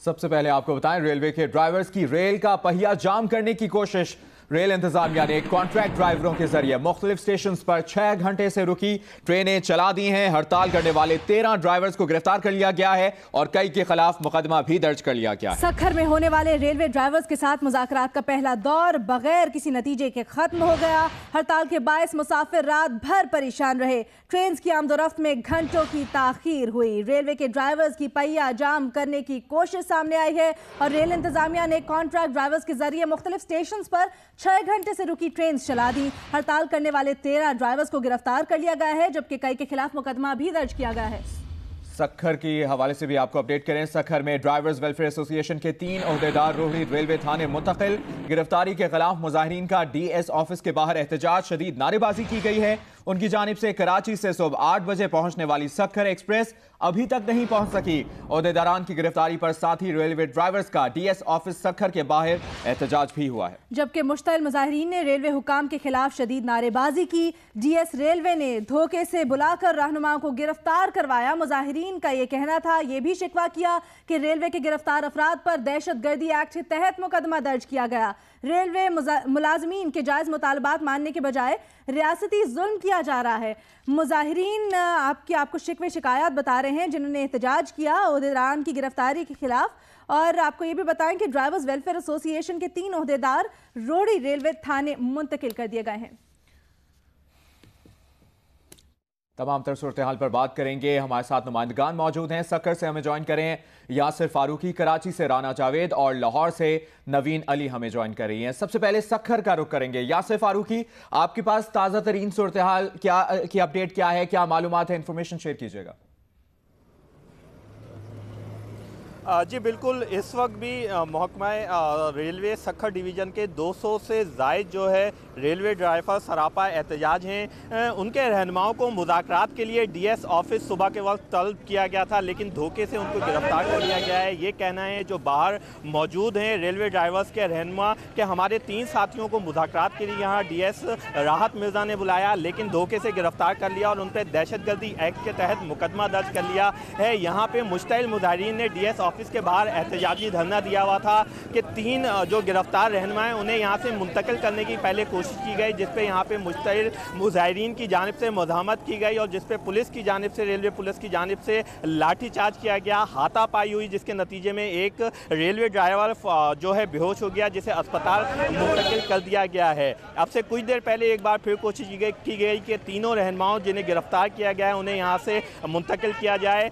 सबसे पहले आपको बताएं, रेलवे के ड्राइवर्स की रेल का पहिया जाम करने की कोशिश। रेल इंतजामिया ने कॉन्ट्रैक्ट ड्राइवरों के जरिए मुख्तलिफ स्टेशन पर 6 घंटे से रुकी ट्रेनें चला दी हैं। हड़ताल करने वाले 13 ड्राइवर्स को गिरफ्तार कर लिया गया है और कई के खिलाफ मुकदमा भी दर्ज कर लिया गया है। सक्खर में होने वाले रेलवे ड्राइवर्स के साथ मुज़ाकरात का पहला दौर बगैर किसी नतीजे के खत्म हो गया। हड़ताल के बायस मुसाफिर रात भर परेशान रहे। ट्रेन की आमदोरफ्त में घंटों की ताखीर हुई। रेलवे के ड्राइवर्स की पहिया जाम करने की कोशिश सामने आई है और रेल इंतजामिया ने कॉन्ट्रैक्ट ड्राइवर्स के जरिए मुख्तलिफ स्टेशन पर 6 घंटे से रुकी ट्रेन चला दी। हड़ताल करने वाले 13 ड्राइवर्स को गिरफ्तार कर लिया गया है, जबकि कई के खिलाफ मुकदमा भी दर्ज किया गया है। सक्खर की हवाले से भी आपको अपडेट करें। सक्खर में ड्राइवर्स वेलफेयर एसोसिएशन के 3 ओहदेदार रोहड़ी रेलवे थाने मुंतकिल। गिरफ्तारी के खिलाफ मुजाहिरीन का डीएस ऑफिस के बाहर एहतजाज, शदीद नारेबाजी की गई है। उनकी जानिब से कराची से सुबह 8 बजे पहुंचने वाली सक्खर एक्सप्रेस अभी तक नहीं पहुंच सकी। ओहदेदारान की गिरफ्तारी पर साथ ही रेलवे ड्राइवर्स का डीएस ऑफिस सक्खर के बाहर एहतजाज भी हुआ है। जबकि मुश्तइल मुजाहिरीन ने रेलवे हुकाम के खिलाफ शदीद नारेबाजी की। डीएस रेलवे ने धोखे से बुलाकर रहनुमाओं को गिरफ्तार करवाया। मुजाहिरीन का यह कहना था, यह भी शिकवा किया कि रेलवे के गिरफ्तार अफराद पर दहशतगर्दी एक्ट के तहत मुकदमा दर्ज किया गया। रेलवे मुलाजमीन के जायज मुतालबात मानने के बजाय रियासती जुल्म किया जा रहा है। मुजाहिरीन आपको शिकवे शिकायत बता रहे हैं जिन्होंने एहतजाज किया ओहदेदारान की गिरफ्तारी के खिलाफ। और आपको ये भी बताएं कि ड्राइवर्स वेलफेयर एसोसिएशन के 3 ओहदेदार रोहड़ी रेलवे थाने मुंतकिल कर दिए गए हैं। तमाम तर सूरत हाल पर बात करेंगे। हमारे साथ नुमाइंदगान मौजूद हैं। सक्खर से हमें ज्वाइन करें यासिर फारूकी, कराची से राना जावेद और लाहौर से नवीन अली हमें ज्वाइन कर रही हैं। सबसे पहले सक्खर का रुख करेंगे। यासिर फारूकी, आपके पास ताज़ा तरीन सूरत हाल की अपडेट क्या है, क्या मालूमात है, इंफॉर्मेशन शेयर कीजिएगा। जी बिल्कुल, इस वक्त भी महकमा रेलवे सक्खर डिवीज़न के 200 से ज़ायद जो है रेलवे ड्राइवर सरापा एहतजाज हैं। उनके रहनुमाओं को मुज़ाकरात के लिए डीएस ऑफिस सुबह के वक्त तलब किया गया था, लेकिन धोखे से उनको गिरफ्तार कर लिया गया है। ये कहना है जो बाहर मौजूद हैं रेलवे ड्राइवर्स के रहनुमा कि हमारे 3 साथियों को मुज़ाकरात के लिए यहाँ डीएस राहत मिर्ज़ा ने बुलाया, लेकिन धोखे से गिरफ्तार कर लिया और उन पर दहशतगर्दी एक्ट के तहत मुकदमा दर्ज कर लिया है। यहाँ पर मुश्तइल मुजाहिरीन ने डीएस ऑफिस के बाहर एहतजाजी धरना दिया हुआ था कि 3 जो गिरफ्तार रहनुमा हैं उन्हें यहाँ से मुंतकिल करने की पहले कोशिश की गई, जिस पे यहाँ पे मुश्तइल मुजाहिरीन की जानिब से मज़ाहमत की गई और जिस पे पुलिस की जानिब से, रेलवे पुलिस की जानिब से लाठीचार्ज किया गया, हाथापाई हुई, जिसके नतीजे में एक रेलवे ड्राइवर जो है बेहोश हो गया, जिसे अस्पताल मुंतकिल कर दिया गया है। अब से कुछ देर पहले एक बार फिर कोशिश की गई कि तीनों रहनुमाओं जिन्हें गिरफ्तार किया गया है उन्हें यहाँ से मुंतकिल किया जाए।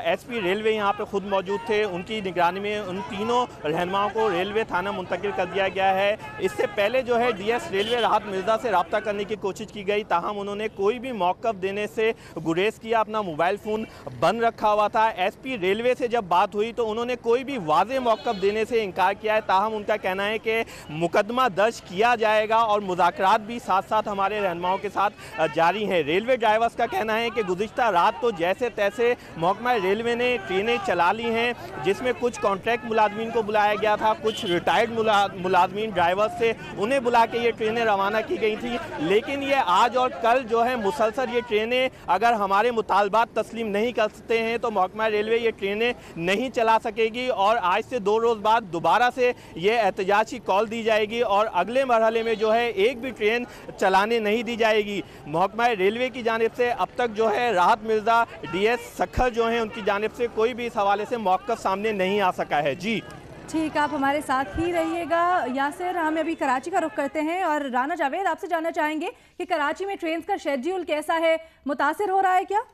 एसपी रेलवे यहाँ पर खुद मौजूद थे, उनकी निगरानी में उन तीनों रहनुमाओं को रेलवे थाना मुंतकिल कर दिया गया है। इससे पहले जो है डीएस रेलवे राहत मिर्ज़ा से रब्ता करने की कोशिश की गई, ताहम उन्होंने कोई भी मौक़िफ़ देने से गुरेज किया, अपना मोबाइल फ़ोन बंद रखा हुआ था। एसपी रेलवे से जब बात हुई तो उन्होंने कोई भी वाज़ेह मौक़िफ़ देने से इनकार किया है, ताहम उनका कहना है कि मुकदमा दर्ज किया जाएगा और मुज़ाकरात भी साथ साथ हमारे रहनुमाओं के साथ जारी हैं। रेलवे ड्राइवर्स का कहना है कि गुज़िश्ता रात तो जैसे तैसे महकमा रेलवे ने ट्रेनें चला ली हैं, जिसमें कुछ कॉन्ट्रैक्ट मुलाजमीन को बुलाया गया था, कुछ रिटायर्ड मुलाजमीन ड्राइवर्स से उन्हें बुला के ये ट्रेनें रवाना की गई थी। लेकिन ये आज और कल जो है मुसलसल ये ट्रेनें अगर हमारे मुतालबात तस्लीम नहीं करते हैं तो महकमा रेलवे ये ट्रेनें नहीं चला सकेगी और आज से 2 रोज़ बाद दोबारा से ये एहतजाज की कॉल दी जाएगी और अगले मरहले में जो है एक भी ट्रेन चलाने नहीं दी जाएगी। महकमा रेलवे की जानिब से अब तक जो है राहत मिर्ज़ा, डीएस सक्खर जो हैं उनकी जानिब से कोई भी इस हवाले से मौक़िफ़ सामने नहीं आ सका है। जी ठीक, आप हमारे साथ ही रहिएगा। यासिर, हम अभी कराची का रुख करते हैं और राना जावेद आपसे जानना चाहेंगे कि कराची में ट्रेन का शेड्यूल कैसा है, मुतासिर हो रहा है क्या?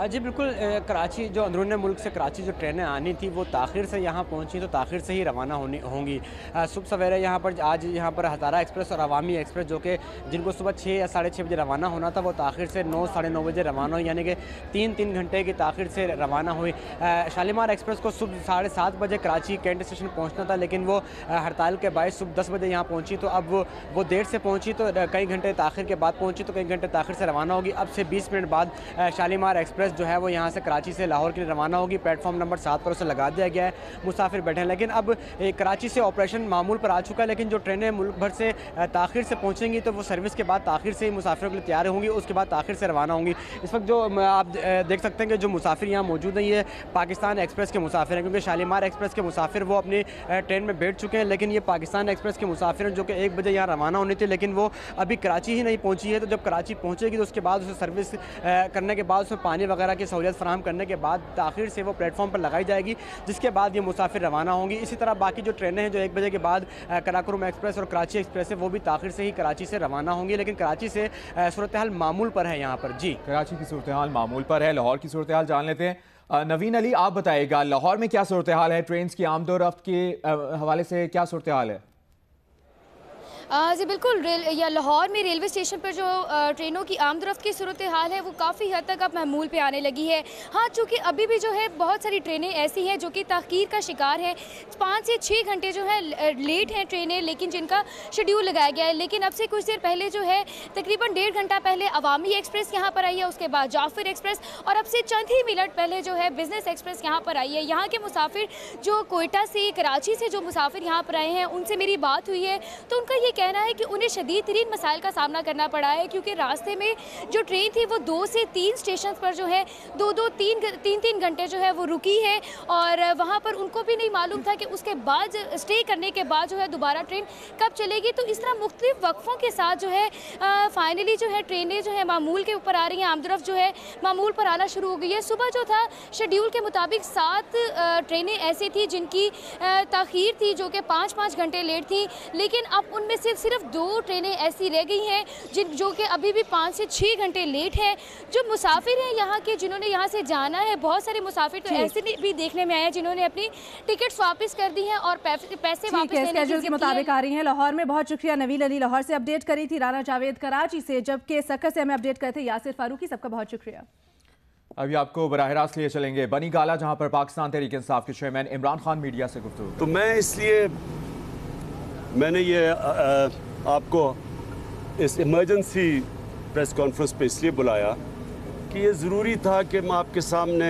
जी बिल्कुल, कराची जो अंदरून मुल्क से कराची जो ट्रेनें आनी थी वो ताख़िर से यहाँ पहुँची, तो ताख़िर से ही रवाना होंगी। सुबह सवेरे यहाँ पर आज यहाँ पर हज़ारा एक्सप्रेस और अवामी एक्सप्रेस जो कि जिनको सुबह 6 या 6:30 बजे रवाना होना था वो ताख़िर से 9 साढ़े 9 बजे रवाना हुई, यानी कि 3 घंटे की ताख़िर से रवाना हुई। शालीमार एक्सप्रेस को सुबह 7:30 बजे कराची कैंट स्टेशन पहुँचना था, लेकिन वो हड़ताल के बायस सुबह 10 बजे यहाँ पहुँची, तो अब वो देर से पहुँची, तो कई घंटे ताख़िर के बाद पहुँची, तो कई घंटे ताख़िर से रवाना होगी। अब से 20 मिनट बाद शालीमार एक्सप्रेस एक्सप्रेस जो है वो यहाँ से कराची से लाहौर के लिए रवाना होगी। प्लेटफॉर्म नंबर 7 पर उसे लगा दिया गया है, मुसाफिर बैठे हैं। लेकिन अब कराची से ऑपरेशन मामूल पर आ चुका है, लेकिन जो ट्रेनें मुल्क भर से ताख़िर से पहुँचेंगी तो वो सर्विस के बाद ताख़िर से ही मुसाफिरों के लिए तैयार होंगी, उसके बाद ताख़िर से रवाना होंगी। इस वक्त जो आप देख सकते हैं कि जो मुसाफिर यहाँ मौजूद हैं ये पाकिस्तान एक्सप्रेस के मुसाफिर हैं, क्योंकि शालीमार एक्सप्रेस के मुसाफिर वो अपनी ट्रेन में बैठ चुके हैं। लेकिन ये पाकिस्तान एक्सप्रेस के मुसाफिर हैं जो कि 1 बजे यहाँ रवाना होनी थी, लेकिन वो अभी कराची ही नहीं पहुँची है। तो जब कराची पहुँचेगी तो उसके बाद उसे सर्विस करने के बाद उसमें पानी वगैरह की सहूलियत फराहम करने के बाद ताख़िर से वो प्लेटफॉर्म पर लगाई जाएगी, जिसके बाद ये मुसाफिर रवाना होंगी। इसी तरह बाकी जो ट्रेनें हैं जो 1 बजे के बाद कराकोरम एक्सप्रेस और कराची एक्सप्रेस है वो भी ताख़िर से ही कराची से रवाना होंगी। लेकिन कराची से सूरत हाल मामूल पर है यहाँ पर। जी, कराची की सूरत हाल मामूल पर है। लाहौर की सूरत हाल जान लेते हैं। नवीन अली, आप बताइएगा लाहौर में क्या सूरत हाल है, ट्रेन की आमदोरफ्त के हवाले से क्या सूरत हाल है? जी बिल्कुल, लाहौर में रेलवे स्टेशन पर जो ट्रेनों की आमदरफ्त की सूरत हाल है वो काफ़ी हद तक अब महमूल पे आने लगी है। हाँ, चूँकि अभी भी जो है बहुत सारी ट्रेनें ऐसी हैं जो कि ताख़ीर का शिकार हैं, 5 से 6 घंटे जो है लेट हैं ट्रेनें, लेकिन जिनका शेड्यूल लगाया गया है। लेकिन अब से कुछ देर पहले जो है तकरीबन 1.5 घंटा पहले अवामी एक्सप्रेस यहाँ पर आई है, उसके बाद जाफर एक्सप्रेस, और अब से चंद ही मिनट पहले जो है बिज़नेस एक्सप्रेस यहाँ पर आई है। यहाँ के मुसाफिर जो कोयटा से, कराची से जो मुसाफिर यहाँ पर आए हैं उनसे मेरी बात हुई है तो उनका ये कहना है कि उन्हें शदीद तरीन मसाइल का सामना करना पड़ा है, क्योंकि रास्ते में जो ट्रेन थी वो 2 से 3 स्टेशन पर जो है 2-3 घंटे जो है वो रुकी है, और वहाँ पर उनको भी नहीं मालूम था कि उसके बाद स्टे करने के बाद जो है दोबारा ट्रेन कब चलेगी। तो इस तरह मुख्तलिफ वक्फों के साथ जो है फाइनली जो है ट्रेनें जो है मामूल के ऊपर आ रही हैं, आमदरफ जो है मामूल पर आना शुरू हो गई है। सुबह जो था शेड्यूल के मुताबिक 7 ट्रेनें ऐसी थी जिनकी ताख़ीर थी जो कि 5-5 घंटे लेट थी, लेकिन अब उनमें से सिर्फ 2 ट्रेनें ऐसी रह गई हैं जो कि अभी भी 5 से 6 घंटे लेट हैं। जो मुसाफिर हैं यहाँ के, जिन्होंने यहाँ से जाना है, बहुत सारे मुसाफिर तो ऐसे भी देखने में आए हैं जिन्होंने अपनी टिकट्स वापस कर दी हैं और पैसे वापस लेने के मुताबिक आ रही हैं। लाहौर में बहुत शुक्रिया नवीन अली, लाहौर से अपडेट करी थी। राना जावेद कराची से, जबकि सक्कर से हमें अपडेट करे थे यासिर फारूकी। सबका बहुत शुक्रिया। अभी आपको बराह रास्त लिए चलेंगे बनी गाला, जहां पर पाकिस्तान तहरीक इंसाफ के चेयरमैन इमरान खान मीडिया से गुफ्तगू। तो मैंने ये आपको इस इमरजेंसी प्रेस कॉन्फ्रेंस पे इसलिए बुलाया कि ये ज़रूरी था कि मैं आपके सामने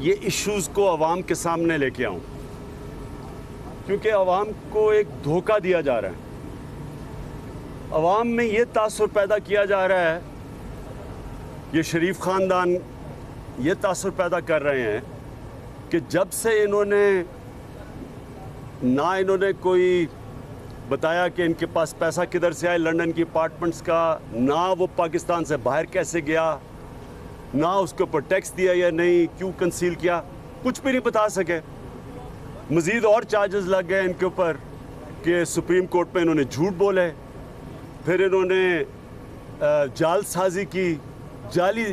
ये इश्यूज़ को आवाम के सामने लेके आऊँ, क्योंकि आवाम को एक धोखा दिया जा रहा है। आवाम में ये तासुर पैदा किया जा रहा है, ये शरीफ ख़ानदान ये तासुर पैदा कर रहे हैं कि जब से इन्होंने कोई बताया कि इनके पास पैसा किधर से आया लंदन की अपार्टमेंट्स का, ना वो पाकिस्तान से बाहर कैसे गया, ना उसके ऊपर टैक्स दिया या नहीं, क्यों कंसील किया, कुछ भी नहीं बता सके। मज़ीद और चार्जेस लग गए इनके ऊपर कि सुप्रीम कोर्ट में इन्होंने झूठ बोले, फिर इन्होंने जालसाजी की, जाली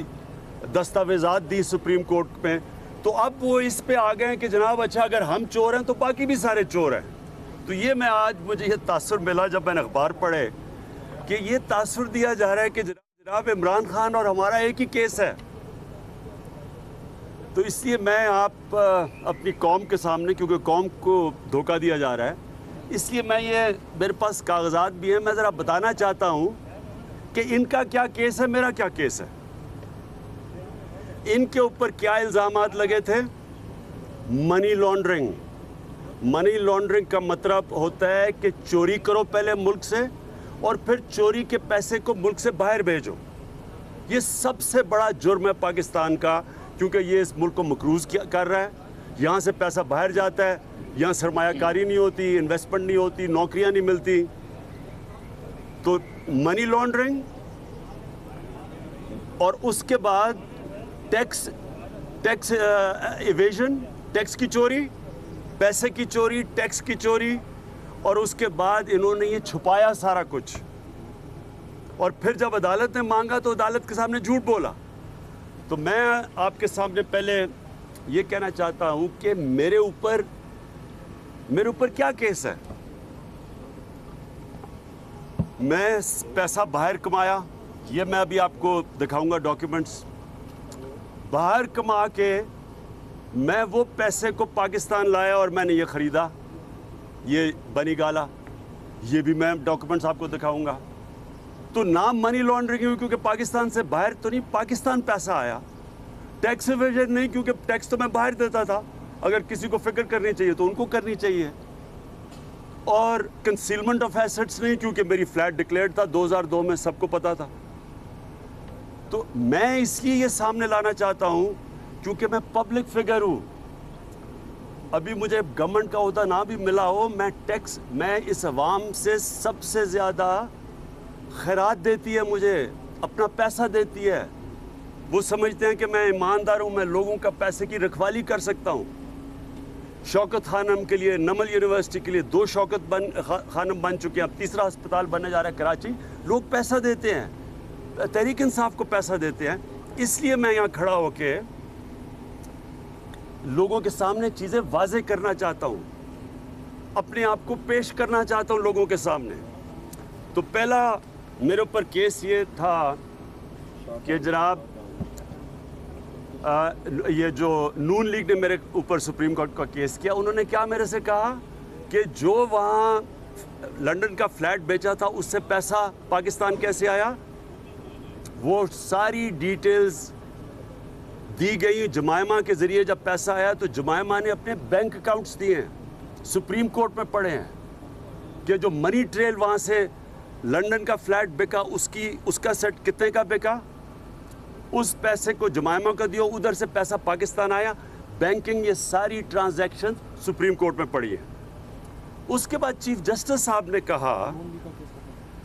दस्तावेज़ात दी सुप्रीम कोर्ट में। तो अब वो इस पे आ गए हैं कि जनाब अच्छा अगर हम चोर हैं तो बाकी भी सारे चोर हैं। तो ये मुझे ये तासुर मिला जब मैंने अखबार पढ़े कि ये तासुर दिया जा रहा है कि जनाब इमरान खान और हमारा एक ही केस है। तो इसलिए मैं अपनी कौम के सामने, क्योंकि कौम को धोखा दिया जा रहा है, इसलिए मेरे पास कागजात भी हैं, मैं ज़रा बताना चाहता हूँ कि इनका क्या केस है, मेरा क्या केस है, इनके ऊपर क्या इल्ज़ामात लगे थे। Money laundering. मनी लॉन्ड्रिंग का मतलब होता है कि चोरी करो पहले मुल्क से और फिर चोरी के पैसे को मुल्क से बाहर भेजो। ये सबसे बड़ा जुर्म है पाकिस्तान का, क्योंकि ये इस मुल्क को मकरूज़ कर रहा है। यहाँ से पैसा बाहर जाता है, यहाँ सरमायाकारी नहीं होती, इन्वेस्टमेंट नहीं होती, नौकरियाँ नहीं मिलती। तो मनी लॉन्ड्रिंग, और उसके बाद टैक्स इवेजन, टैक्स की चोरी, पैसे की चोरी, टैक्स की चोरी, और उसके बाद इन्होंने ये छुपाया सारा कुछ। और फिर जब अदालत ने मांगा तो अदालत के सामने झूठ बोला। तो मैं आपके सामने पहले ये कहना चाहता हूँ कि मेरे ऊपर क्या केस है। मैं पैसा बाहर कमाया, ये मैं अभी आपको दिखाऊंगा डॉक्यूमेंट्स। बाहर कमा के मैं वो पैसे को पाकिस्तान लाया और मैंने ये ख़रीदा, ये बनी गाला, ये भी मैं डॉक्यूमेंट्स आपको दिखाऊंगा। तो नाम मनी लॉन्ड्रिंग हुई, क्योंकि पाकिस्तान से बाहर तो नहीं, पाकिस्तान पैसा आया टैक्स एवेजन नहीं, क्योंकि टैक्स तो मैं बाहर देता था। अगर किसी को फिक्र करनी चाहिए तो उनको करनी चाहिए। और कंसीलमेंट ऑफ एसेट्स नहीं, क्योंकि मेरी फ्लैट डिक्लेयर्ड था 2002 में, सबको पता था। तो मैं इसलिए ये सामने लाना चाहता हूं क्योंकि मैं पब्लिक फिगर हूं। अभी मुझे गवर्नमेंट का ओहदा ना भी मिला हो, मैं इस अवाम से सबसे ज़्यादा खैरात देती है, मुझे अपना पैसा देती है। वो समझते हैं कि मैं ईमानदार हूं, मैं लोगों का पैसे की रखवाली कर सकता हूं। शौकत खानम के लिए, नमल यूनिवर्सिटी के लिए 2 शौकत खानम बन चुके हैं, अब 3रा अस्पताल बनने जा रहा है कराची। लोग पैसा देते हैं, तहरीक इंसाफ को पैसा देते हैं। इसलिए मैं यहाँ खड़ा होके लोगों के सामने चीज़ें वाज़े करना चाहता हूँ, अपने आप को पेश करना चाहता हूँ लोगों के सामने। तो पहला मेरे ऊपर केस ये था कि जनाब ये जो नून लीग ने मेरे ऊपर सुप्रीम कोर्ट का केस किया, उन्होंने क्या मेरे से कहा कि जो वहाँ लंदन का फ्लैट बेचा था उससे पैसा पाकिस्तान कैसे आया। वो सारी डिटेल्स दी गई। जुमायमा के ज़रिए जब पैसा आया तो जुमायमा ने अपने बैंक अकाउंट्स दिए हैं, सुप्रीम कोर्ट में पढ़े हैं कि जो मनी ट्रेल वहाँ से लंदन का फ्लैट बिका, उसका सेट कितने का बिका, उस पैसे को जुमायमा को दियो, उधर से पैसा पाकिस्तान आया। बैंकिंग ये सारी ट्रांजैक्शन सुप्रीम कोर्ट में पड़ी है। उसके बाद चीफ जस्टिस साहब ने कहा,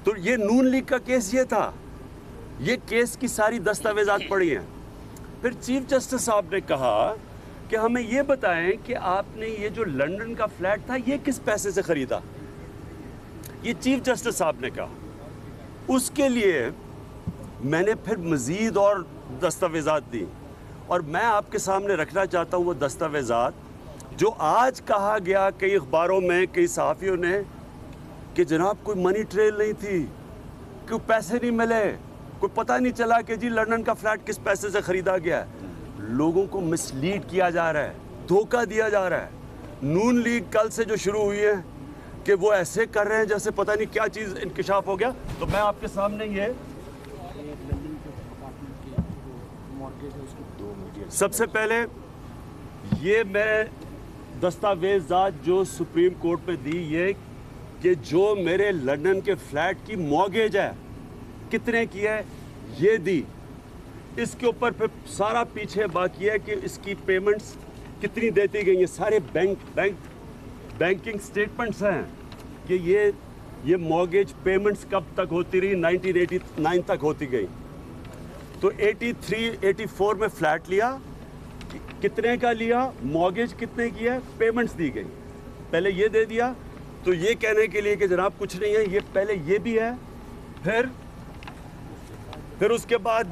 तो ये नून लीग का केस ये था, ये केस की सारी दस्तावेजात पड़ी हैं। फिर चीफ जस्टिस साहब ने कहा कि हमें ये बताएं कि आपने ये जो लंदन का फ्लैट था ये किस पैसे से ख़रीदा। ये चीफ जस्टिस साहब ने कहा। उसके लिए मैंने फिर मज़ीद और दस्तावेज़ात दी, और मैं आपके सामने रखना चाहता हूँ वो दस्तावेज़ात जो आज कहा गया कई अखबारों में, कई सहाफ़ियों ने, कि जनाब कोई मनी ट्रेल नहीं थी, कोई पैसे नहीं मिले, कोई पता नहीं चला कि जी लंदन का फ्लैट किस पैसे से ख़रीदा गया है। लोगों को मिसलीड किया जा रहा है, धोखा दिया जा रहा है। नून लीग कल से जो शुरू हुई है कि वो ऐसे कर रहे हैं जैसे पता नहीं क्या चीज़ इंकिशाफ हो गया। तो मैं आपके सामने ये सबसे पहले ये मैं दस्तावेज़ात जो सुप्रीम कोर्ट में दी, ये कि जो मेरे लंदन के फ्लैट की मॉर्गेज है कितने की है ये दी। इसके ऊपर फिर सारा पीछे बाकी है कि इसकी पेमेंट्स कितनी देती गई हैं, सारे बैंकिंग स्टेटमेंट्स हैं कि ये मॉर्गेज पेमेंट्स कब तक होती रही, 1989 तक होती गई। तो 83-84 में फ्लैट लिया, कितने का लिया, मॉर्गेज कितने की है, पेमेंट्स दी गई। पहले ये दे दिया, तो ये कहने के लिए कि जनाब कुछ नहीं है, ये पहले ये भी है। फिर उसके बाद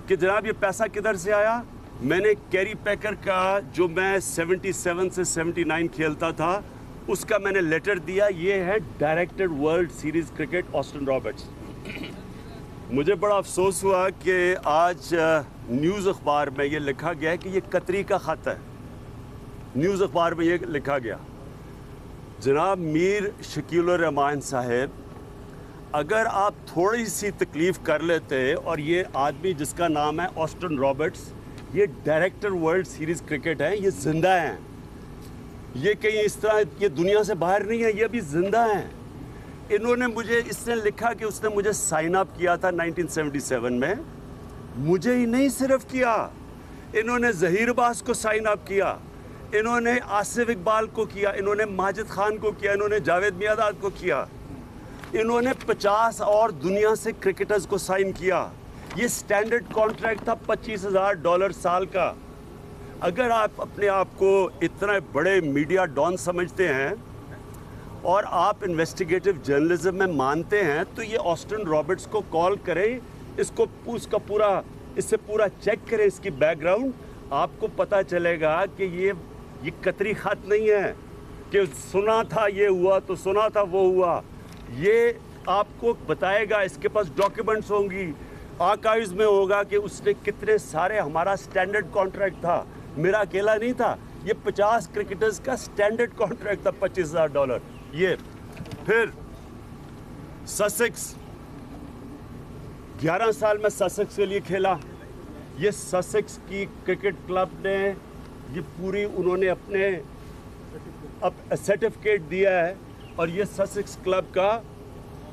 कि जनाब ये पैसा किधर से आया। मैंने कैरी पैकर का, जो मैं 77 से 79 खेलता था, उसका मैंने लेटर दिया। ये है director world series cricket Austin Roberts. मुझे बड़ा अफसोस हुआ कि आज न्यूज़ अखबार में ये लिखा गया है कि ये कतरी का ख़त है। न्यूज़ अखबार में ये लिखा गया, जनाब मीर शकीलुर रहमान साहब, अगर आप थोड़ी सी तकलीफ़ कर लेते, और ये आदमी जिसका नाम है ऑस्टिन रॉबर्ट्स, ये डायरेक्टर वर्ल्ड सीरीज़ क्रिकेट है, ये ज़िंदा हैं, ये कहीं इस तरह ये दुनिया से बाहर नहीं है, ये अभी ज़िंदा हैं। इन्होंने मुझे, इसने लिखा कि उसने मुझे साइन अप किया था 1977 में। मुझे ही नहीं सिर्फ किया, इन्होंने ज़हीर अब्बास को साइन अप किया, इन्होंने आसिफ इकबाल को किया, इन्होंने माजिद खान को किया, इन्होंने जावेद मियादाद को किया, इन्होंने 50 और दुनिया से क्रिकेटर्स को साइन किया। ये स्टैंडर्ड कॉन्ट्रैक्ट था $25,000 साल का। अगर आप अपने आप को इतना बड़े मीडिया डॉन समझते हैं और आप इन्वेस्टिगेटिव जर्नलिज्म में मानते हैं, तो ये ऑस्टिन रॉबर्ट्स को कॉल करें, उसका पूरा, इससे पूरा चेक करें इसकी बैकग्राउंड। आपको पता चलेगा कि ये कतरी ख़त नहीं है कि सुना था ये हुआ तो सुना था वो हुआ। ये आपको बताएगा, इसके पास डॉक्यूमेंट्स होंगी, आर्काइव्स में होगा कि उसने कितने सारे, हमारा स्टैंडर्ड कॉन्ट्रैक्ट था, मेरा अकेला नहीं था, ये 50 क्रिकेटर्स का स्टैंडर्ड कॉन्ट्रैक्ट था, $25,000। ये फिर ससेक्स, 11 साल में ससेक्स के लिए खेला, ये ससेक्स की क्रिकेट क्लब ने ये पूरी उन्होंने अपने सर्टिफिकेट दिया है और ये ससेक्स क्लब का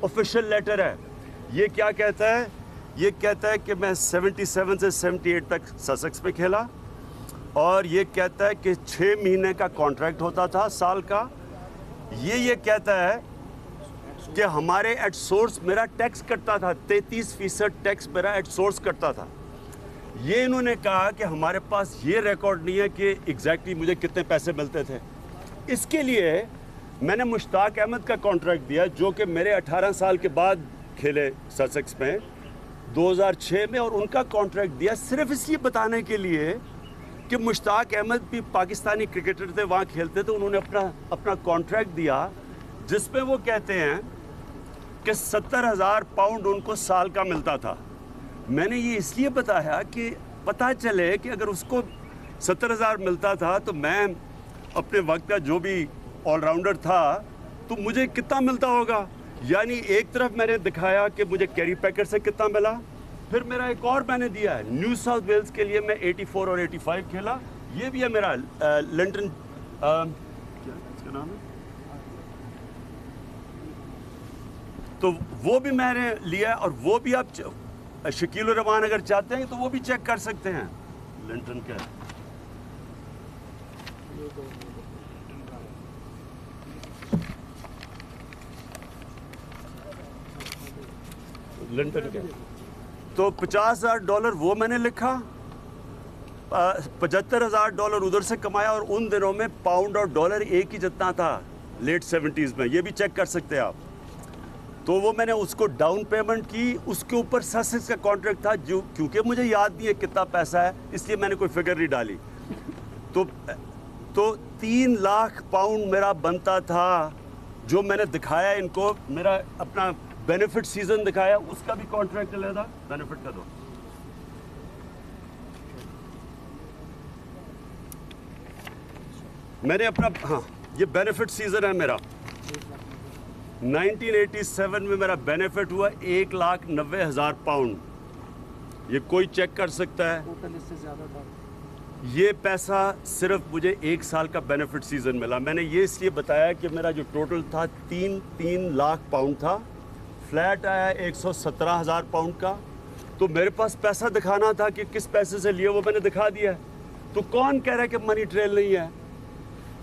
ऑफिशियल लेटर है। ये क्या कहता है? ये कहता है कि मैं 77 से 78 तक ससेक्स में खेला और ये कहता है कि 6 महीने का कॉन्ट्रैक्ट होता था साल का। ये कहता है कि हमारे एट सोर्स मेरा टैक्स कटता था, 33% टैक्स मेरा एट सोर्स कटता था। ये इन्होंने कहा कि हमारे पास ये रिकॉर्ड नहीं है कि एग्जैक्टली मुझे कितने पैसे मिलते थे। इसके लिए मैंने मुश्ताक अहमद का कॉन्ट्रैक्ट दिया जो कि मेरे 18 साल के बाद खेले ससेक्स में 2006 में, और उनका कॉन्ट्रैक्ट दिया सिर्फ इसलिए बताने के लिए कि मुश्ताक अहमद भी पाकिस्तानी क्रिकेटर थे, वहाँ खेलते थे। उन्होंने अपना कॉन्ट्रैक्ट दिया जिसमें वो कहते हैं कि 70,000 पाउंड उनको साल का मिलता था। मैंने ये इसलिए बताया कि पता चले कि अगर उसको 70,000 मिलता था तो मैं अपने वक्त का जो भी ऑलराउंडर था तो मुझे कितना मिलता होगा। यानी एक तरफ मैंने दिखाया कि मुझे कैरी पैकर से कितना मिला, फिर मेरा एक और मैंने दिया है न्यू साउथ वेल्स के लिए मैं 84 और 85 खेला। ये भी है मेरा लंदन क्या इसका नाम है, तो वो भी मैंने लिया और वो भी आप शकील रहमान अगर चाहते हैं तो वो भी चेक कर सकते हैं। लंदन का लंदन के तो $50,000 वो मैंने लिखा, $75,000 उधर से कमाया और उन दिनों में पाउंड और डॉलर एक ही जितना था लेट 70s में। ये भी चेक कर सकते हैं आप। तो वो मैंने उसको डाउन पेमेंट की, उसके ऊपर ससेक्स का कॉन्ट्रैक्ट था जो क्योंकि मुझे याद नहीं है कितना पैसा है इसलिए मैंने कोई फिगर नहीं डाली। तो 3 लाख पाउंड मेरा बनता था जो मैंने दिखाया इनको, मेरा अपना बेनिफिट सीजन दिखाया, उसका भी कॉन्ट्रैक्ट ले था बेनिफिट का। दो मैंने अपना, हाँ ये बेनिफिट सीजन है मेरा। 1987 में मेरा बेनिफिट हुआ 1,90,000 पाउंड। ये कोई चेक कर सकता है। टोटल इससे ज़्यादा था। ये पैसा सिर्फ मुझे 1 साल का बेनिफिट सीजन मिला। मैंने ये इसलिए बताया कि मेरा जो टोटल था 3 लाख पाउंड था, फ्लैट आया 117,000 पाउंड का। तो मेरे पास पैसा दिखाना था कि किस पैसे से लिए, वो मैंने दिखा दिया है। तो कौन कह रहा है कि मनी ट्रेल नहीं है?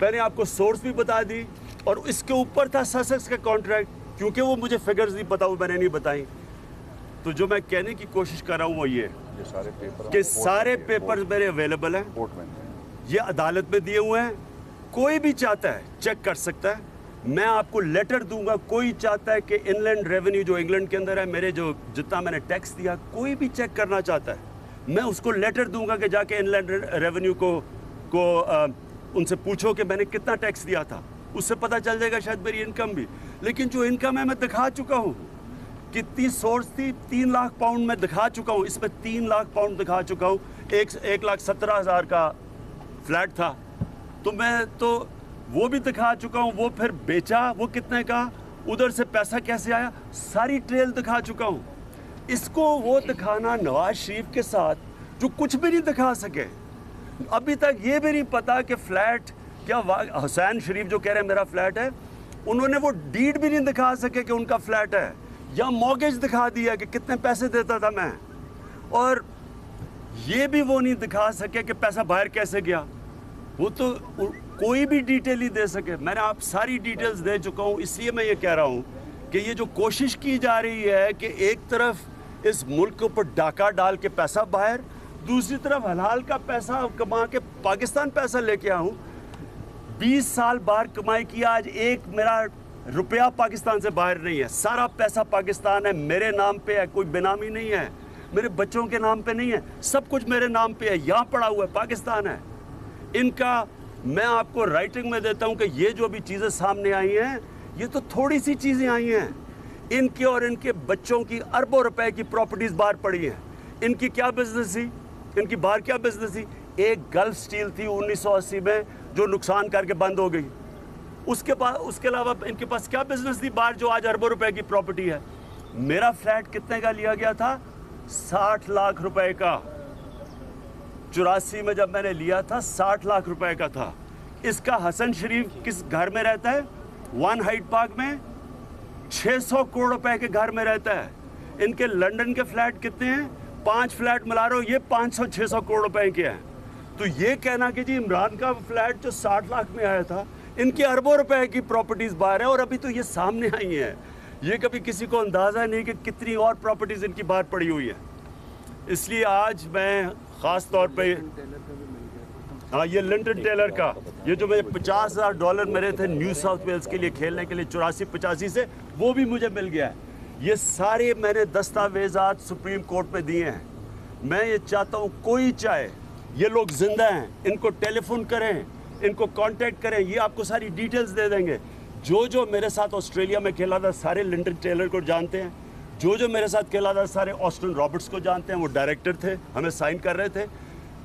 मैंने आपको सोर्स भी बता दी और इसके ऊपर था ससेक्स का कॉन्ट्रैक्ट, क्योंकि वो मुझे फिगर्स नहीं पता, वो मैंने नहीं बताई। तो जो मैं कहने की कोशिश कर रहा हूँ वो ये कि सारे पेपर्स मेरे अवेलेबल हैं, ये अदालत में दिए हुए हैं। कोई भी चाहता है चेक कर सकता है। मैं आपको लेटर दूंगा, कोई चाहता है कि इनलैंड रेवेन्यू जो इंग्लैंड के अंदर है, मेरे जो जितना मैंने टैक्स दिया, कोई भी चेक करना चाहता है, मैं उसको लेटर दूंगा कि जाके इनलैंड रेवेन्यू को उनसे पूछो कि मैंने कितना टैक्स दिया था। उससे पता चल जाएगा शायद मेरी इनकम भी। लेकिन जो इनकम है मैं दिखा चुका हूँ, कितनी सोर्स थी, 3 लाख पाउंड मैं दिखा चुका हूँ। इसमें 3 लाख पाउंड दिखा चुका हूँ। 1,17,000 का फ्लैट था तो मैं तो वो भी दिखा चुका हूँ। वो फिर बेचा, वो कितने का, उधर से पैसा कैसे आया, सारी ट्रेल दिखा चुका हूँ। इसको वो दिखाना नवाज शरीफ के साथ जो कुछ भी नहीं दिखा सके। अभी तक ये भी नहीं पता कि फ्लैट क्या, हुसैन शरीफ जो कह रहे हैं मेरा फ्लैट है, उन्होंने वो डीड भी नहीं दिखा सके कि उनका फ्लैट है, या मॉर्गेज दिखा दिया कि कितने पैसे देता था मैं, और ये भी वो नहीं दिखा सके कि पैसा बाहर कैसे गया। वो तो कोई भी डिटेल ही दे सके। मैंने आप सारी डिटेल्स दे चुका हूँ। इसलिए मैं ये कह रहा हूँ कि ये जो कोशिश की जा रही है कि एक तरफ इस मुल्क के ऊपर डाका डाल के पैसा बाहर, दूसरी तरफ हलाल का पैसा कमा के पाकिस्तान पैसा लेके आऊँ। 20 साल बाहर कमाई किया, आज एक मेरा रुपया पाकिस्तान से बाहर नहीं है। सारा पैसा पाकिस्तान है, मेरे नाम पे है, कोई बेनामी नहीं है, मेरे बच्चों के नाम पे नहीं है, सब कुछ मेरे नाम पे है, यहाँ पड़ा हुआ है, पाकिस्तान है। इनका मैं आपको राइटिंग में देता हूँ कि ये जो भी चीज़ें सामने आई हैं, ये तो थोड़ी सी चीज़ें आई हैं। इनके और इनके बच्चों की अरबों रुपए की प्रॉपर्टीज़ बाहर पड़ी हैं। इनकी क्या बिजनेस थी, इनकी बाहर क्या बिजनेस थी? एक गल्फ स्टील थी 1980 में जो नुकसान करके बंद हो गई। उसके अलावा इनके पास क्या बिजनेस थी बाहर जो आज अरबों रुपए की प्रॉपर्टी है? मेरा फ्लैट कितने का लिया गया था? 60 लाख रुपए का। 84 में जब मैंने लिया था 60 लाख रुपए का था। इसका हसन शरीफ किस घर में रहता है? वन हाइट पार्क में 600 करोड़ रुपए के घर में रहता है। इनके लंदन के फ्लैट कितने हैं? 5 फ्लैट मिला रहे हो, ये 500-600 करोड़ रुपए के हैं। तो ये कहना कि जी इमरान का फ्लैट जो 60 लाख में आया था, इनके अरबों रुपए की प्रॉपर्टीज बाहर है और अभी तो ये सामने आई हैं। ये कभी किसी को अंदाजा नहीं कि कितनी और प्रॉपर्टीज इनकी बाहर पड़ी हुई है। इसलिए आज मैं खास तौर पे, हाँ, ये लिंटन टेलर का, ये जो मेरे $50,000 मेरे थे न्यू साउथ वेल्स के लिए खेलने के लिए 84-85 से, वो भी मुझे मिल गया है। ये सारे मैंने दस्तावेजात सुप्रीम कोर्ट में दिए हैं। मैं ये चाहता हूँ कोई चाहे, ये लोग जिंदा हैं, इनको टेलीफोन करें, इनको कांटेक्ट करें, ये आपको सारी डिटेल्स दे देंगे। जो मेरे साथ ऑस्ट्रेलिया में खेला था सारे लिंटन टेलर को जानते हैं। जो मेरे साथ खेला था सारे ऑस्टिन रॉबर्ट्स को जानते हैं, वो डायरेक्टर थे, हमें साइन कर रहे थे।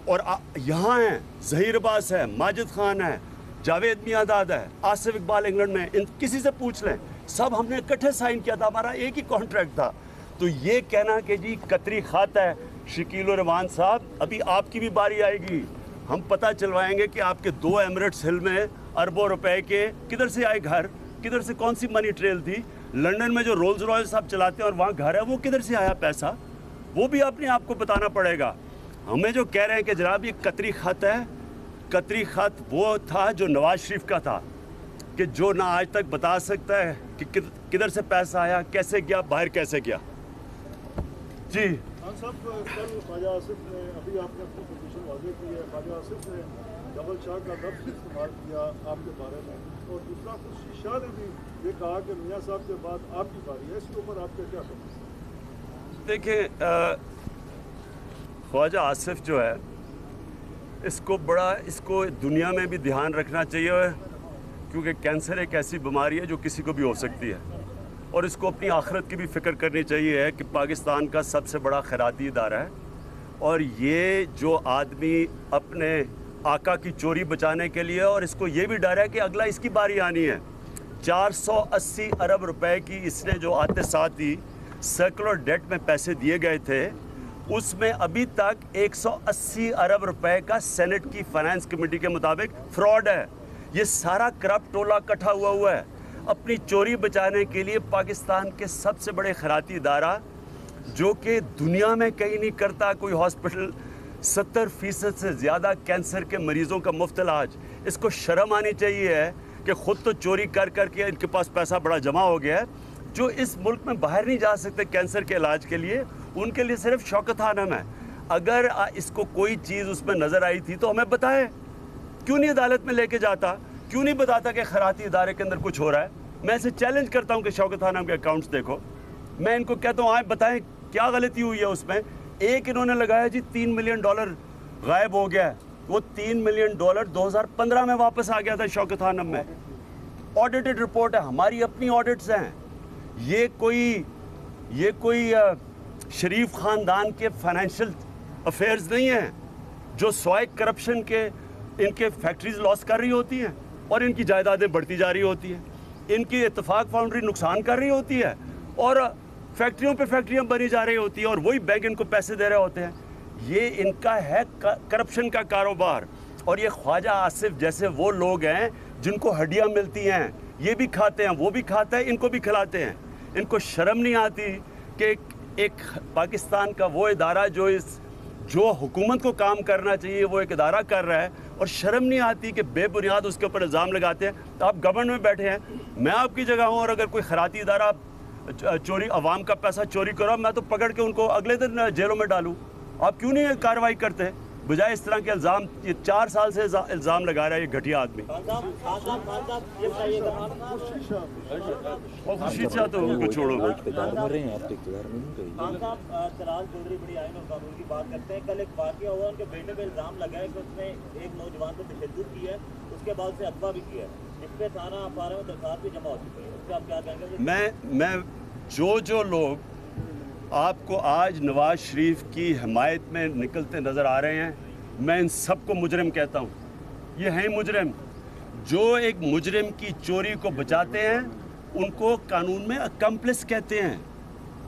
और यहाँ हैं, ज़हीर अब्बास है, माजिद खान है, जावेद मियांदाद है, आसिफ इकबाल इंग्लैंड में, इन किसी से पूछ लें, सब हमने इकट्ठे साइन किया था, हमारा एक ही कॉन्ट्रैक्ट था। तो ये कहना कि जी कतरी खाता है शकील रहमान साहब, अभी आपकी भी बारी आएगी। हम पता चलवाएंगे कि आपके 2 एमिरेट्स हिल में अरबों रुपए के किधर से आए घर, किधर से कौन सी मनी ट्रेल थी। लंदन में जो रोल्स रॉयस आप चलाते हैं और वहाँ घर है, वो किधर से आया पैसा, वो भी अपने आप को बताना पड़ेगा। हमें जो कह रहे हैं कि जनाब ये कतरी खत है, कतरी खत वो था जो नवाज शरीफ का था, कि जो ना आज तक बता सकता है कि किधर से पैसा आया, कैसे गया, बाहर कैसे गया। जी साहब, कल ख्वाजा आसिफ ने, अभी आपने अपनी पोजीशन वाज़ेह की है, ख्वाजा आसिफ ने डबल शाह का लफ्ज़ इस्तेमाल किया आपके बारे में, और दूसरा खुर्शीद शाह ने भी ये कहा कि मियाँ साहब के बाद आपकी बारी है। इसके ऊपर आपका क्या कहना? देखिए, ख्वाजा आसिफ जो है, इसको दुनिया में भी ध्यान रखना चाहिए, क्योंकि कैंसर एक ऐसी बीमारी है जो किसी को भी हो सकती है, और इसको अपनी आखिरत की भी फ़िक्र करनी चाहिए है कि पाकिस्तान का सबसे बड़ा खैराती इदारा है, और ये जो आदमी अपने आका की चोरी बचाने के लिए, और इसको ये भी डर है कि अगला इसकी बारी आनी है। 480 अरब रुपए की इसने जो आते साथ ही सर्कुलर डेट में पैसे दिए गए थे, उसमें अभी तक 180 अरब रुपए का सेनेट की फाइनेंस कमेटी के मुताबिक फ्रॉड है। ये सारा करप्ट टोला इकट्ठा हुआ है अपनी चोरी बचाने के लिए। पाकिस्तान के सबसे बड़े खैराती इदारा, जो कि दुनिया में कहीं नहीं करता कोई हॉस्पिटल, 70% से ज़्यादा कैंसर के मरीज़ों का मुफ्त इलाज। इसको शर्म आनी चाहिए है कि ख़ुद तो चोरी कर के इनके पास पैसा बड़ा जमा हो गया है। जो इस मुल्क में बाहर नहीं जा सकते कैंसर के इलाज के लिए, उनके लिए सिर्फ शौकत खानम है। अगर इसको कोई चीज़ उसमें नज़र आई थी तो हमें बताए, क्यों नहीं अदालत में लेके जाता, क्यों नहीं बताता कि खैराती इदारे के अंदर कुछ हो रहा है। मैं इसे चैलेंज करता हूं कि शौकत खानम के अकाउंट्स देखो, मैं इनको कहता हूं आए बताएं क्या गलती हुई है उसमें। एक इन्होंने लगाया जी $3 मिलियन गायब हो गया है, वो $3 मिलियन 2015 में वापस आ गया था शौकत खानम में। ऑडिटेड रिपोर्ट है, हमारी अपनी ऑडिट्स हैं। ये कोई शरीफ ख़ानदान के फाइनेंशियल अफेयर्स नहीं हैं जो सवाए करप्शन के इनके फैक्ट्रीज लॉस कर रही होती हैं और इनकी जायदादें बढ़ती जा रही होती हैं। इनकी इत्तेफाक फाउंड्री नुकसान कर रही होती है और फैक्ट्रियों पे फैक्ट्रियां बनी जा रही होती है और वही बैंक इनको पैसे दे रहे होते हैं। ये इनका है करप्शन का कारोबार। और ये ख्वाजा आसिफ जैसे वो लोग हैं जिनको हड्डियां मिलती हैं, ये भी खाते हैं, वो भी खाता है, इनको भी खिलाते हैं। इनको शर्म नहीं आती कि एक पाकिस्तान का वो इदारा जो हुकूमत को काम करना चाहिए वो एक इदारा कर रहा है, और शर्म नहीं आती कि बेबुनियाद उसके ऊपर इल्ज़ाम लगाते हैं। तो आप गवर्नमेंट में बैठे हैं, मैं आपकी जगह हूँ, और अगर कोई खैराती इदारा चोरी, अवाम का पैसा चोरी करो, मैं तो पकड़ के उनको अगले दिन जेलों में डालूँ। आप क्यों नहीं कार्रवाई करते बजाय इस तरह के इल्ज़ाम? ये 4 साल से इल्ज़ाम लगा रहा है ये घटिया आदमी। और खुर्शीद शाह तो उनको छोड़ो। कल एक वाक़या हुआ, उनके बेटे पे इल्ज़ाम लगा है कि उसने एक नौजवान को तशद्दुद किया है, उसके बाद से अगवा भी किया है, इस पे थाना अखबार में दरखास्त भी जमा हो चुकी है। उससे आप क्या कहेंगे? मैं जो लोग आपको आज नवाज शरीफ की हिमायत में निकलते नज़र आ रहे हैं, मैं इन सबको मुजरिम कहता हूँ। ये हैं मुजरिम। जो एक मुजरिम की चोरी को बचाते हैं उनको कानून में अकम्प्लिस कहते हैं।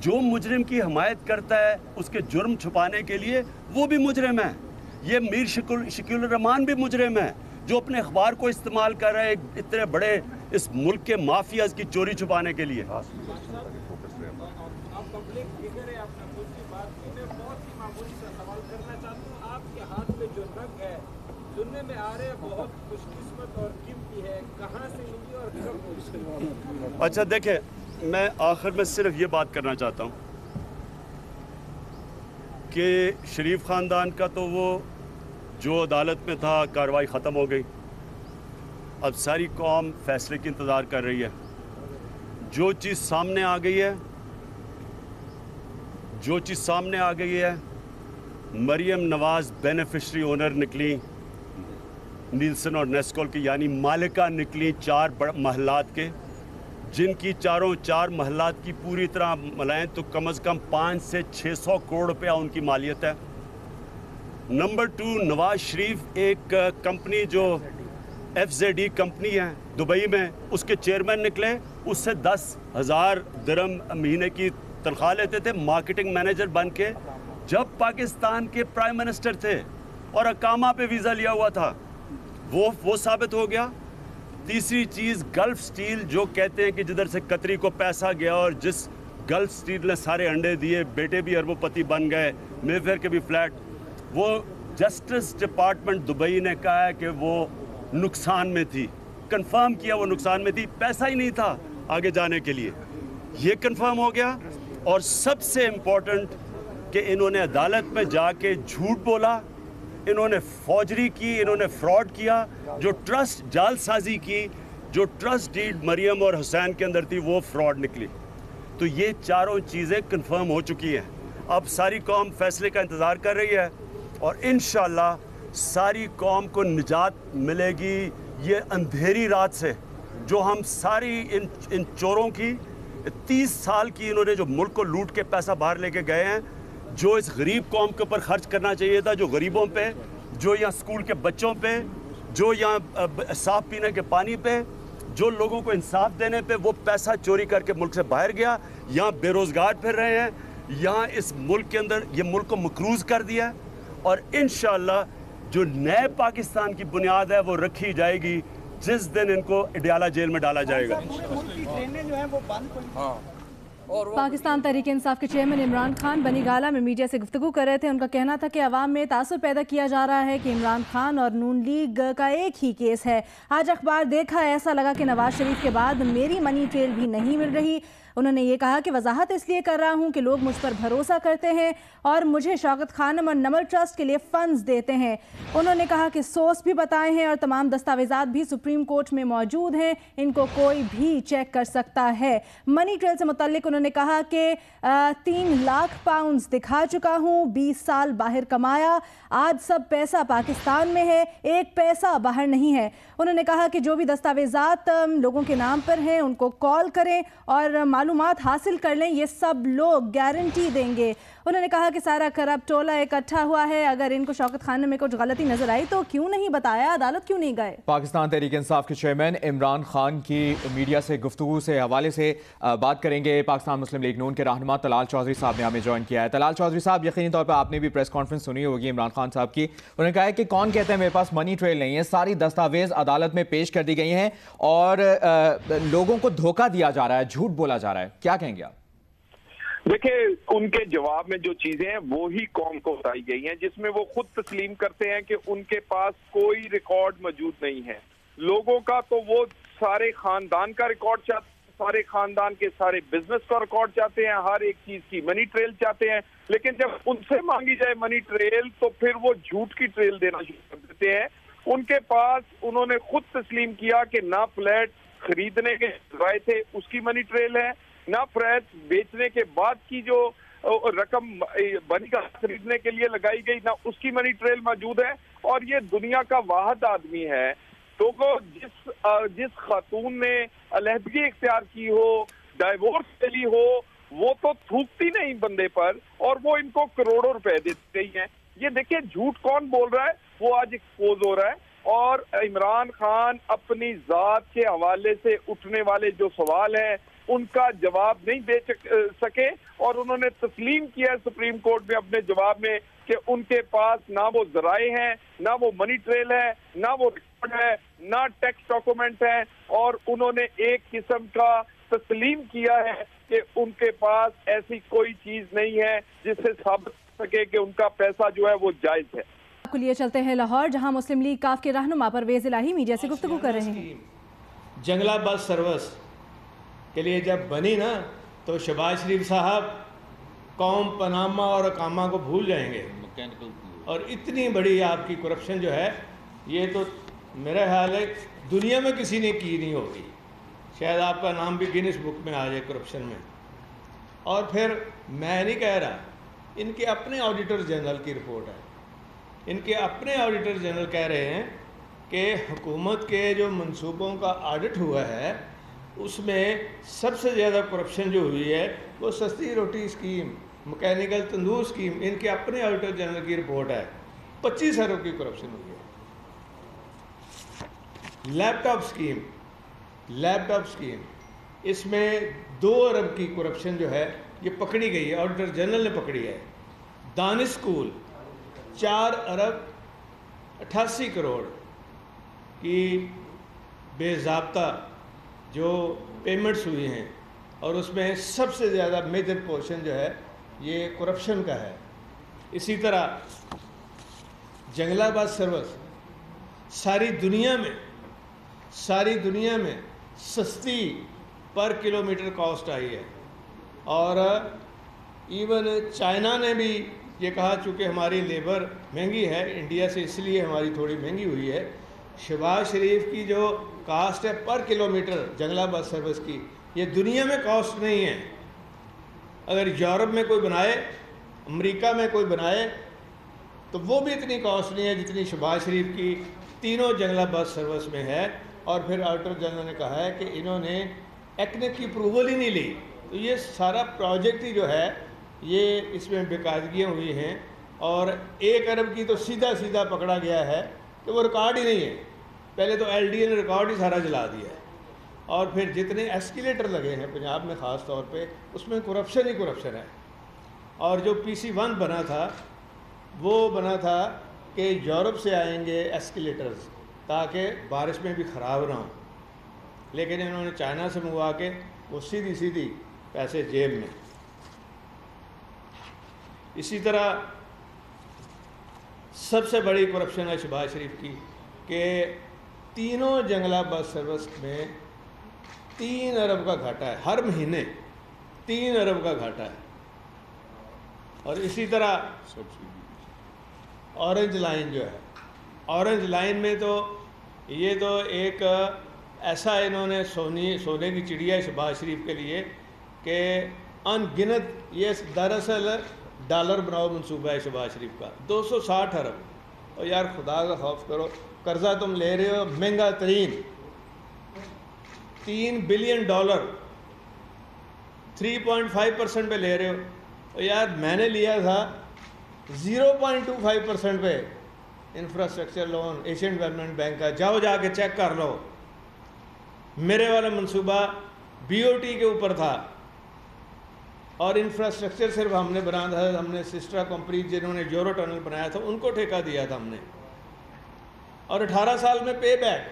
जो मुजरिम की हिमायत करता है उसके जुर्म छुपाने के लिए, वो भी मुजरिम है। ये मीर शकील रहमान भी मुजरिम है जो अपने अखबार को इस्तेमाल कर रहे हैं इतने बड़े इस मुल्क के माफियाज की चोरी छुपाने के लिए। सुनने में आ रहे हैं बहुत खुशकिस्मत और कीमती है, कहाँ से मिली और कब? अच्छा देखें, मैं आखिर में सिर्फ ये बात करना चाहता हूँ कि शरीफ ख़ानदान का तो वो जो अदालत में था कार्रवाई ख़त्म हो गई। अब सारी कौम फैसले की इंतज़ार कर रही है। जो चीज़ सामने आ गई है, मरियम नवाज़ बेनिफिशरी ओनर निकली नीलसन और नेस्कोल की, यानी मालिका निकली 4 महलात के, जिनकी चार महलात की पूरी तरह मिलाएं तो कम से कम 500 से 600 करोड़ रुपया उनकी मालियत है। नंबर 2, नवाज शरीफ एक कंपनी जो FZE कंपनी है दुबई में, उसके चेयरमैन निकले, उससे 10,000 दिरहम महीने की तनख्वाह लेते थे मार्केटिंग मैनेजर बन के, जब पाकिस्तान के प्राइम मिनिस्टर थे और अकामा पे वीज़ा लिया हुआ था। वो साबित हो गया। तीसरी चीज़, गल्फ स्टील जो कहते हैं कि जिधर से कतरी को पैसा गया और जिस गल्फ स्टील ने सारे अंडे दिए, बेटे भी अरबोपति बन गए, मेफेयर के भी फ्लैट, वो जस्टिस डिपार्टमेंट दुबई ने कहा है कि वो नुकसान में थी, कंफर्म किया वो नुकसान में थी, पैसा ही नहीं था आगे जाने के लिए, ये कंफर्म हो गया। और सबसे इम्पोर्टेंट कि इन्होंने अदालत में जाके झूठ बोला, इन्होंने फौजरी की, इन्होंने फ्रॉड किया, जो ट्रस्ट जालसाजी की, जो ट्रस्ट डीड मरियम और हुसैन के अंदर थी, वो फ्रॉड निकली। तो ये चारों चीज़ें कंफर्म हो चुकी हैं। अब सारी कौम फैसले का इंतज़ार कर रही है और इंशाअल्लाह सारी कौम को निजात मिलेगी ये अंधेरी रात से, जो हम सारी इन चोरों की 30 साल की इन्होंने जो मुल्क को लूट के पैसा बाहर लेके गए हैं, जो इस गरीब कौम के ऊपर खर्च करना चाहिए था, जो गरीबों पे, जो यहाँ स्कूल के बच्चों पे, जो यहाँ साफ पीने के पानी पे, जो लोगों को इंसाफ देने पे, वो पैसा चोरी करके मुल्क से बाहर गया, यहाँ बेरोज़गार फिर रहे हैं, यहाँ इस मुल्क के अंदर ये मुल्क को मकरूज़ कर दिया। और इंशाअल्लाह जो नए पाकिस्तान की बुनियाद है वो रखी जाएगी जिस दिन इनको अडयाला जेल में डाला जाएगा। पाकिस्तान तहरीक इंसाफ के चेयरमैन इमरान खान बनीगाला में मीडिया से गुफ्तगू कर रहे थे। उनका कहना था कि अवाम में तासुर पैदा किया जा रहा है कि इमरान खान और नून लीग का एक ही केस है। आज अखबार देखा, ऐसा लगा कि नवाज शरीफ के बाद मेरी मनी ट्रेल भी नहीं मिल रही। उन्होंने ये कहा कि वजाहत इसलिए कर रहा हूँ कि लोग मुझ पर भरोसा करते हैं और मुझे शौकत खानम और नमल ट्रस्ट के लिए फंड्स देते हैं। उन्होंने कहा कि सोर्स भी बताए हैं और तमाम दस्तावेजात भी सुप्रीम कोर्ट में मौजूद हैं, इनको कोई भी चेक कर सकता है। मनी ट्रेल से मुतल्लिक उन्होंने कहा कि 3 लाख पाउंड दिखा चुका हूँ, 20 साल बाहर कमाया, आज सब पैसा पाकिस्तान में है, एक पैसा बाहर नहीं है। उन्होंने कहा कि जो भी दस्तावेजात लोगों के नाम पर हैं उनको कॉल करें और मालूमात हासिल कर लें, ये सब लोग गारंटी देंगे। उन्होंने कहा कि सारा करप्ट टोला इकट्ठा हुआ है, अगर इनको शौकत खान में कुछ गलती नजर आई तो क्यों नहीं बताया, अदालत क्यों नहीं गए। पाकिस्तान तहरीक इंसाफ के चेयरमैन इमरान खान की मीडिया से गुफ्तगू से हवाले से बात करेंगे। पाकिस्तान मुस्लिम लीग नून के रहनुमा तलाल चौधरी साहब ने हमें ज्वाइन किया है। तलाल चौधरी साहब, यकीनी तौर पर आपने भी प्रेस कॉन्फ्रेंस सुनी होगी इमरान खान साहब की। उन्होंने कहा है कि कौन कहता है मेरे पास मनी ट्रेल नहीं है, सारी दस्तावेज अदालत में पेश कर दी गई हैं और लोगों को धोखा दिया जा रहा है, झूठ बोला जा रहा है, क्या कहेंगे आप? देखिए, उनके जवाब में जो चीजें हैं वो ही कौम को बताई गई हैं, जिसमें वो खुद तस्लीम करते हैं कि उनके पास कोई रिकॉर्ड मौजूद नहीं है लोगों का। तो वो सारे खानदान का रिकॉर्ड चाहते हैं, सारे खानदान के सारे बिजनेस का रिकॉर्ड चाहते हैं, हर एक चीज की मनी ट्रेल चाहते हैं। लेकिन जब उनसे मांगी जाए मनी ट्रेल तो फिर वो झूठ की ट्रेल देना शुरू कर देते हैं। उनके पास, उन्होंने खुद तस्लीम किया कि ना फ्लैट खरीदने के राय थे उसकी मनी ट्रेल है, ना फ्लैट बेचने के बाद की जो रकम बनी का खरीदने के लिए लगाई गई ना उसकी मनी ट्रेल मौजूद है। और ये दुनिया का वाहिद आदमी है तो जिस खातून ने अलहदगी इख्तियार की हो, डाइवोर्स चली हो, वो तो थूकती नहीं बंदे पर और वो इनको करोड़ों रुपए देती रही है। ये देखिए, झूठ कौन बोल रहा है वो आज एक्सपोज हो रहा है। और इमरान खान अपनी जात के हवाले से उठने वाले जो सवाल हैं उनका जवाब नहीं दे सके और उन्होंने तस्लीम किया सुप्रीम कोर्ट में अपने जवाब में कि उनके पास ना वो जराए हैं, ना वो मनी ट्रेल है, ना वो रिकॉर्ड है, ना टैक्स डॉक्यूमेंट है, और उन्होंने एक किस्म का तस्लीम किया है कि उनके पास ऐसी कोई चीज नहीं है जिससे साबित कर सके कि उनका पैसा जो है वो जायज है। आपको लिए चलते हैं लाहौर, जहां मुस्लिम लीग काफ के रहनुमा परवेज इलाही मीडिया से गुफ्तगू कर रहे हैं। जंगला बस सर्विस के लिए जब बनी ना, तो शहबाज शरीफ साहब कौम, पनामा और अकामा को भूल जाएंगे, और इतनी बड़ी आपकी करप्शन जो है, ये तो मेरा ख्याल है दुनिया में किसी ने की नहीं होगी। शायद आपका नाम भी गिनीज बुक में आ जाए करप्शन में। और फिर मैं नहीं कह रहा, इनके अपने ऑडिटर जनरल की रिपोर्ट है, इनके अपने ऑडिटर जनरल कह रहे हैं कि हुकूमत के जो मंसूबों का ऑडिट हुआ है उसमें सबसे ज़्यादा करप्शन जो हुई है वो सस्ती रोटी स्कीम, मैकेनिकल तंदूर स्कीम, इनके अपने ऑडिटर जनरल की रिपोर्ट है, 25 अरब की करप्शन हुई है। लैपटॉप स्कीम, इसमें 2 अरब की करप्शन जो है ये पकड़ी गई है, ऑडिटर जनरल ने पकड़ी है। दानिश स्कूल 4 अरब 88 करोड़ की बेज़ाब्ता जो पेमेंट्स हुई हैं, और उसमें सबसे ज़्यादा मेजर पोर्शन जो है ये करप्शन का है। इसी तरह जंगला बस सर्विस सारी दुनिया में सस्ती पर किलोमीटर कॉस्ट आई है, और इवन चाइना ने भी ये कहा चूँकि हमारी लेबर महंगी है इंडिया से, इसलिए हमारी थोड़ी महंगी हुई है। शहबाज शरीफ की जो कास्ट है पर किलोमीटर जंगला बस सर्विस की, ये दुनिया में कॉस्ट नहीं है। अगर यूरोप में कोई बनाए, अमेरिका में कोई बनाए, तो वो भी इतनी कॉस्ट नहीं है जितनी शहबाज शरीफ की तीनों जंगला बस सर्विस में है। और फिर ऑडिटर जनरल ने कहा है कि इन्होंने एक्नेक की अप्रूवल ही नहीं ली, तो ये सारा प्रोजेक्ट ही जो है ये इसमें बेकायदगियाँ हुई हैं। और 1 अरब की तो सीधा पकड़ा गया है कि वो रिकॉर्ड ही नहीं है। पहले तो LDA ने रिकॉर्ड ही सारा जला दिया है, और फिर जितने एस्केलेटर लगे हैं पंजाब में ख़ास तौर पे, उसमें करप्शन ही करप्शन है। और जो PC1 बना था वो बना था कि यूरोप से आएंगे एस्केलेटर्स ताकि बारिश में भी ख़राब ना हो, लेकिन इन्होंने चाइना से मंगवा के वो सीधी पैसे जेब में। इसी तरह सबसे बड़ी करप्शन है शहबाज शरीफ की कि तीनों जंगला बस सर्विस में 3 अरब का घाटा है, हर महीने 3 अरब का घाटा है। और इसी तरह ऑरेंज लाइन जो है, ऑरेंज लाइन में तो ये तो एक ऐसा इन्होंने सोने की चिड़िया है शहबाज शरीफ के लिए कि अनगिनत, ये दरअसल डॉलर बनाओ मंसूबा है शहबाज शरीफ का 260 अरब। और यार खुदा का खौफ करो, कर्जा तुम ले रहे हो महंगा तरीन $3 बिलियन 3.5% पे ले रहे हो। और यार मैंने लिया था 0.25% पे infrastructure loan Asian development bank का, जाओ जाके चेक कर लो। मेरे वाला मंसूबा BOT के ऊपर था, और इंफ्रास्ट्रक्चर सिर्फ हमने बनाया था, हमने सिस्टर कंपनी जिन्होंने यूरो टनल बनाया था उनको ठेका दिया था हमने, और 18 साल में पे बैक।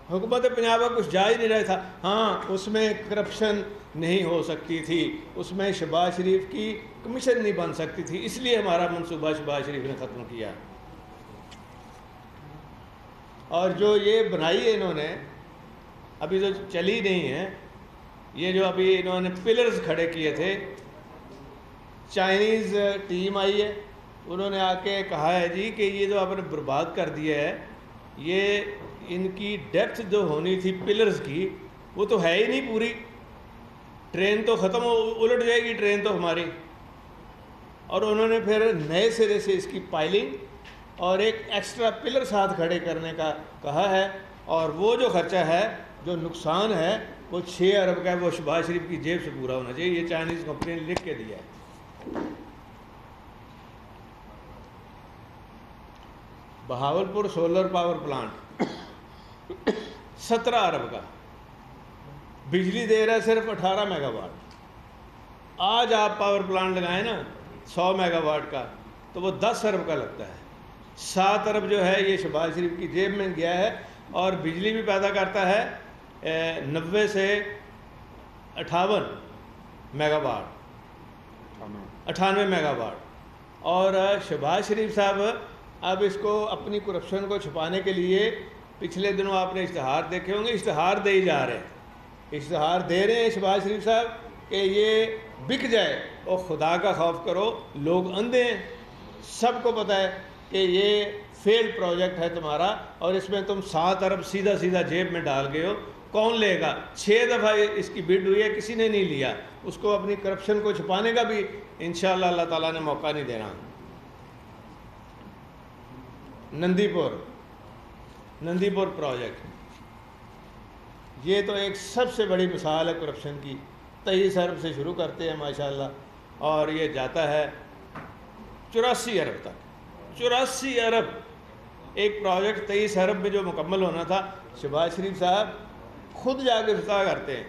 हुकूमत पंजाब का कुछ जा ही नहीं रहा था। हाँ, उसमें करप्शन नहीं हो सकती थी, उसमें शहबाज शरीफ की कमीशन नहीं बन सकती थी, इसलिए हमारा मंसूबा शहबाज शरीफ ने ख़त्म किया। और जो ये बनाई है इन्होंने, अभी तो चली नहीं है, ये जो अभी इन्होंने पिलर्स खड़े किए थे, चाइनीज़ टीम आई है, उन्होंने आके कहा है जी कि ये जो आपने बर्बाद कर दिया है, ये इनकी डेप्थ जो होनी थी पिलर्स की वो तो है ही नहीं पूरी, ट्रेन तो ख़त्म हो, उलट जाएगी ट्रेन तो हमारी। और उन्होंने फिर नए सिरे से इसकी पाइलिंग और एक एक्स्ट्रा पिलर साथ खड़े करने का कहा है, और वो जो खर्चा है, जो नुकसान है, वो 6 अरब का है, वो शहबाज शरीफ की जेब से पूरा होना चाहिए। ये चाइनीज़ कंपनी ने लिख के दिया है। बहावलपुर सोलर पावर प्लांट 17 अरब का, बिजली दे रहा है सिर्फ 18 मेगावाट। आज आप पावर प्लांट लगाएं ना 100 मेगावाट का, तो वो 10 अरब का लगता है। 7 अरब जो है ये शहबाज शरीफ की जेब में गया है, और बिजली भी पैदा करता है 90 से 58 मेगावाट, 98 मेगावाट। और शहबाज शरीफ साहब अब इसको अपनी करप्शन को छुपाने के लिए, पिछले दिनों आपने इश्तहार देखे होंगे, इश्तहार दे ही जा रहे हैं, इश्तहार दे रहे हैं शहबाज शरीफ साहब कि ये बिक जाए। और खुदा का खौफ करो, लोग अंधे हैं, सबको पता है कि ये फेल्ड प्रोजेक्ट है तुम्हारा, और इसमें तुम 7 अरब सीधा सीधा जेब में डाल गए हो। कौन लेगा? 6 दफ़ा इसकी बिड हुई है, किसी ने नहीं लिया। उसको अपनी करप्शन को छुपाने का भी इंशाअल्लाह अल्लाह ताला ने मौका नहीं देना। नंदीपुर प्रोजेक्ट, ये तो एक सबसे बड़ी मिसाल है करप्शन की। 23 अरब से शुरू करते हैं माशाल्लाह, और ये जाता है 84 अरब तक। 84 अरब एक प्रोजेक्ट 23 अरब में जो मुकम्मल होना था, शहबाज शरीफ साहब खुद जाके इफ्ताह करते हैं,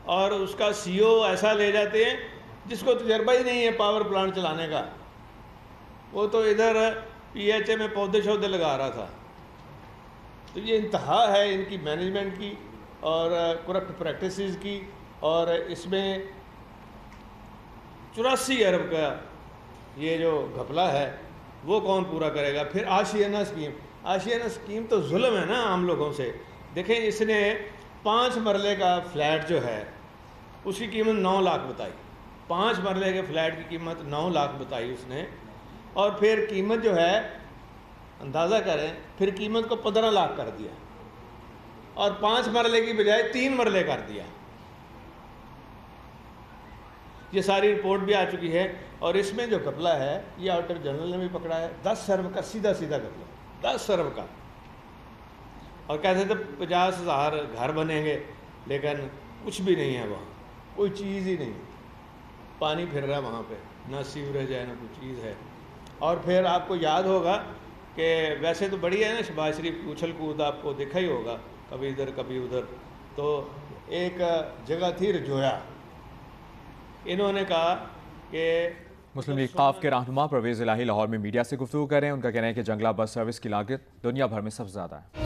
और उसका CEO ऐसा ले जाते हैं जिसको तजर्बा ही नहीं है पावर प्लांट चलाने का। वो तो इधर PHA में पौधे शौधे लगा रहा था। तो ये इंतहा है इनकी मैनेजमेंट की और करप्ट प्रैक्टिसेस की। और इसमें 84 अरब का ये जो घपला है वो कौन पूरा करेगा? फिर आशियाना स्कीम, आशियाना स्कीम तो जुल्म है ना आम लोगों से। देखें, इसने 5 मरले का फ्लैट जो है उसकी कीमत 9 लाख बताई। 5 मरले के फ्लैट की कीमत 9 लाख बताई उसने, और फिर कीमत जो है अंदाज़ा करें, फिर कीमत को 15 लाख कर दिया, और 5 मरले की बजाय 3 मरले कर दिया। ये सारी रिपोर्ट भी आ चुकी है। और इसमें जो घपला है ये ऑडिटर जनरल ने भी पकड़ा है। 10 अरब का सीधा सीधा घपला, 10 अरब का। और कहते थे 50,000 घर बनेंगे, लेकिन कुछ भी नहीं है वहाँ, कोई चीज़ ही नहीं। पानी फिर रहा है वहाँ पे, ना सीवरेज है ना कोई चीज़ है। और फिर आपको याद होगा कि वैसे तो बढ़िया है ना शहबाज शरीफ की उछल कूद, आपको देखा ही होगा, कभी इधर कभी उधर। तो एक जगह थी रजोया, इन्होंने कहा कि मुस्लिम लीग ख़ाफ के रहनुमा परवेज़ इलाही लाहौर में मीडिया से गुफ्तगू कर रहे हैं। उनका कहना है कि जंगला बस सर्विस की लागत दुनिया भर में सबसे ज़्यादा है।